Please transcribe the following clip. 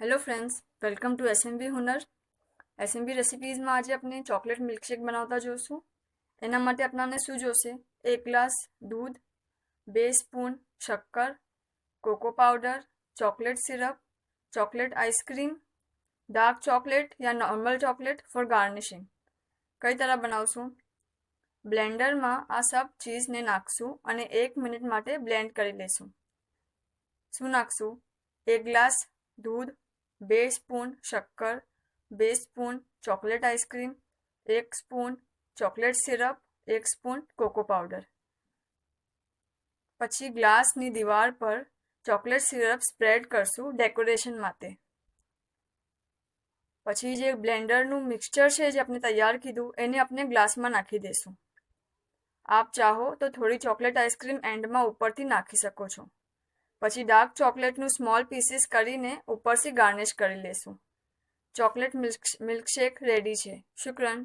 Hello friends, welcome to SMB Hunar. SMB રેસિપીઝમાં આજે આપણે ચોકલેટ મિલ્કશેક બનાવતા જોઈશું. એના માટે આપણને શું જોશે? 1 ગ્લાસ દૂધ, 2 સ્પૂન શક્કર, cocoa powder, chocolate syrup, chocolate ice cream, dark chocolate યા નોર્મલ ચોકલેટ ફોર ગાર્નિશિંગ. કઈ तरह બનાવશું? બ્લેન્ડરમાં આ સબ ચીઝને નાખશું અને 1 મિનિટ માટે બ્લેન્ડ કરી લઈશું. શું નાખશું? 1 ગ્લાસ દૂધ, 2 સ્પૂન શક્કર, 2 spoon chocolate ice cream, 1 spoon chocolate syrup, 1 spoon cocoa powder. પછી ગ્લાસની દીવાલ પર ચોકલેટ સિરપ સ્પ્રેડ કરશું ડેકોરેશન માટે. પછી જે બ્લેન્ડરનું મિક્સચર છે જે આપણે તૈયાર કીધું એને આપણે ગ્લાસમાં નાખી દઈશું. આપ ચાહો તો થોડી ચોકલેટ આઈસ્ક્રીમ એન્ડમાં ઉપરથી નાખી શકો છો. પછી ડાર્ક ચોકલેટનું સ્મોલ પીસીસ કરીને ઉપરથી ગાર્નિશ કરી લેશું. ચોકલેટ મિલ્કશેક રેડી છે. શુક્રન.